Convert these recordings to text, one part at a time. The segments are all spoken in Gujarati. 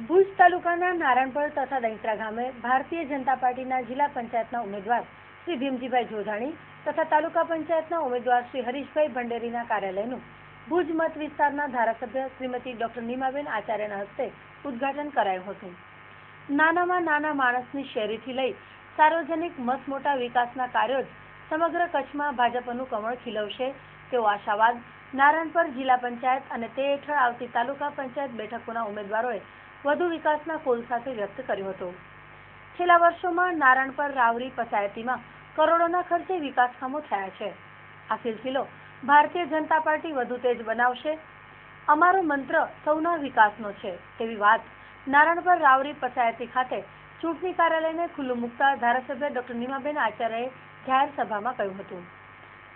ભુજ તાલુકાના નારણપર તથા દૈંત્રા ગામે ભારતીય જનતા પાર્ટીના જિલ્લા પંચાયતના ઉમેદવાર શ્રી ભીમજીભાઈ જોધાણી તથા તાલુકા પંચાયતના ઉમેદવાર શ્રી હરીશભાઈ ભંડેરીના કાર્યાલયનું ભુજ મત વિસ્તારના ધારાસભ્ય શ્રીમતી ડોક્ટર નીમાબેન આચાર્યના હસ્તે ઉદ્ઘાટન કરાયું હતું। નાનામાં નાના માણસની શેરીથી લઈ સાર્વજનિક મસમોટા વિકાસના કાર્યો જ સમગ્ર કચ્છમાં ભાજપનું કમળ ખીલવશે તેવો આશાવાદ નારણપર જિલ્લા પંચાયત અને તે હેઠળ આવતી તાલુકા પંચાયત બેઠકોના ઉમેદવારોએ વધુ વિકાસના કોલ સાથે વ્યક્ત કર્યો હતો। છેલ્લા વર્ષોમાં નારણપર રાવરી પંચાયતીમાં કરોડોના ખર્ચે વિકાસ કામો થયા છે। આ સિલસિલો ભારતીય જનતા પાર્ટી વધુ તેજ બનાવશે। અમારો મંત્ર સૌના વિકાસનો છે તેવી વાત નારણપર રાવરી પંચાયતી ખાતે ચૂંટણી કાર્યાલયને ખુલ્લું મૂકતા ધારાસભ્ય ડોક્ટર નીમાબેન આચાર્યએ જાહેર સભામાં કહ્યું હતું।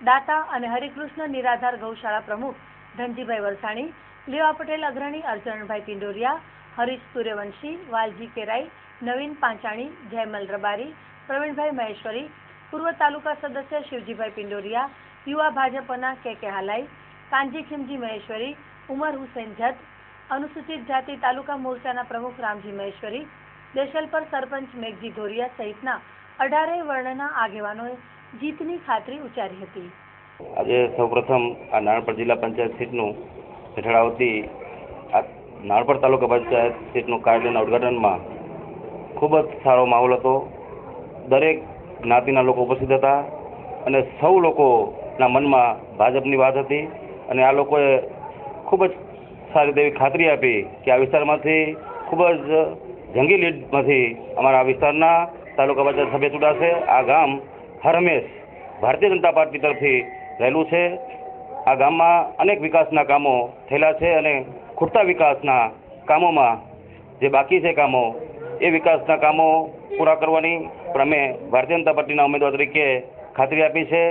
દાતા અને હરિકૃષ્ણ નિરાધાર ગૌશાળા પ્રમુખ ધનજીભાઈ વરસાણી, લેવા પટેલ અગ્રણી અર્જણભાઈ પિંડોરિયા, હરીશ સૂર્યવંશી, વાલજી કેરાઈ, નવીન પાંચાણી, જયમલ રબારી, પ્રવીણભાઈ મહેશ્વરી, પૂર્વ તાલુકા સદસ્ય શિવજીભાઈ પિંડોરિયા, યુવા ભાજપના કે હાલાઈ, કાંજી ખીમજી મહેશ્વરી, ઉમર હુસૈન જત, અનુસૂચિત જાતિ તાલુકા મોરચાના પ્રમુખ રામજી મહેશ્વરી, દેશલપર સરપંચ મેઘજી ધોરિયા સહિતના 18 વર્ણના આગેવાનોએ જીતની ખાતરી ઉચ્ચારી હતી। આજે સૌપ્રથમ આ નારણપર જિલ્લા પંચાયત સીટનું હેઠળ આવતી આ નારણપર તાલુકા પંચાયત સીટનું કાર્યાલયના ઉદ્ઘાટનમાં ખૂબ જ સારો માહોલ હતો। દરેક જ્ઞાતિના લોકો ઉપસ્થિત હતા અને સૌ લોકોના મનમાં ભાજપની વાત હતી અને આ લોકોએ ખૂબ જ સારી એવી ખાતરી આપી કે આ વિસ્તારમાંથી ખૂબ જ જંગી લીડમાંથી અમારા આ વિસ્તારના તાલુકા પંચાયત સભ્ય ચૂંટાશે। આ ગામ હર હંમેશ ભારતીય જનતા પાર્ટી તરફથી રહેલું છે। આ ગામમાં અનેક વિકાસના કામો થયેલા છે અને ખૂટતા વિકાસના કામોમાં જે બાકી છે કામો એ વિકાસના કામો પૂરા કરવાની પણ અમે ભારતીય જનતા પાર્ટીના ઉમેદવાર તરીકે ખાતરી આપી છે।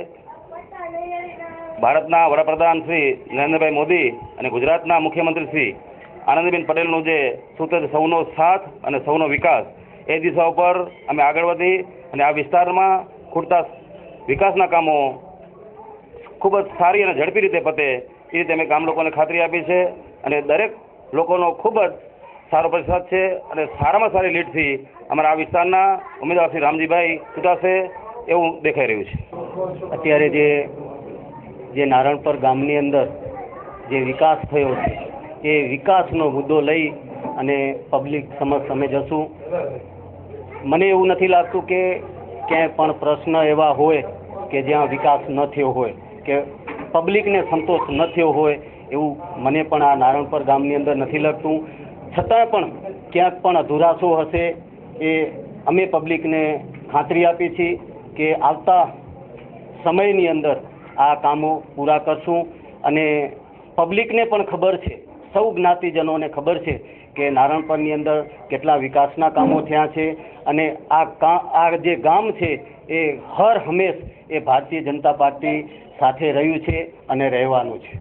ભારતના વડાપ્રધાન શ્રી નરેન્દ્રભાઈ મોદી અને ગુજરાતના મુખ્યમંત્રી શ્રી આનંદીબેન પટેલનું જે સૂત્ર સૌનો સાથ અને સૌનો વિકાસ એ દિશા ઉપર અમે આગળ વધી અને આ વિસ્તારમાં ખૂટતા વિકાસના કામો ખૂબ જ સારી અને ઝડપી રીતે પતે એ રીતે અમે ગામ લોકોને ખાતરી આપી છે અને દરેક લોકોનો ખૂબ જ સારો પ્રતિસાદ છે અને સારામાં સારી લીડથી અમારા આ વિસ્તારના ઉમેદવાર શ્રી રામજીભાઈ ચૂંટાશે એવું દેખાઈ રહ્યું છે। અત્યારે જે નારણપર ગામની અંદર જે વિકાસ થયો છે એ વિકાસનો મુદ્દો લઈ અને પબ્લિક સમક્ષ અમે જશું। મને એવું નથી લાગતું કે ક્યાંય પણ પ્રશ્ન એવા હોય કે જ્યાં વિકાસ ન થયો હોય કે પબ્લિકને સંતોષ ન થયો હોય એવું મને પણ આ નારણપર ગામની અંદર નથી લાગતું। છતાં પણ ક્યાંક પણ અધૂરાશો હશે એ અમે પબ્લિકને ખાતરી આપી છે કે આવતા સમયની અંદર આ કામો પૂરા કરશું અને પબ્લિકને પણ ખબર છે, સૌ જ્ઞાતિજનોને ખબર છે કે નારણપરની અંદર કેટલા વિકાસના કામો થયા છે અને આ જે ગામ છે એ હર હંમેશ એ ભારતીય જનતા પાર્ટી સાથે રહ્યું છે અને રહેવાનું છે।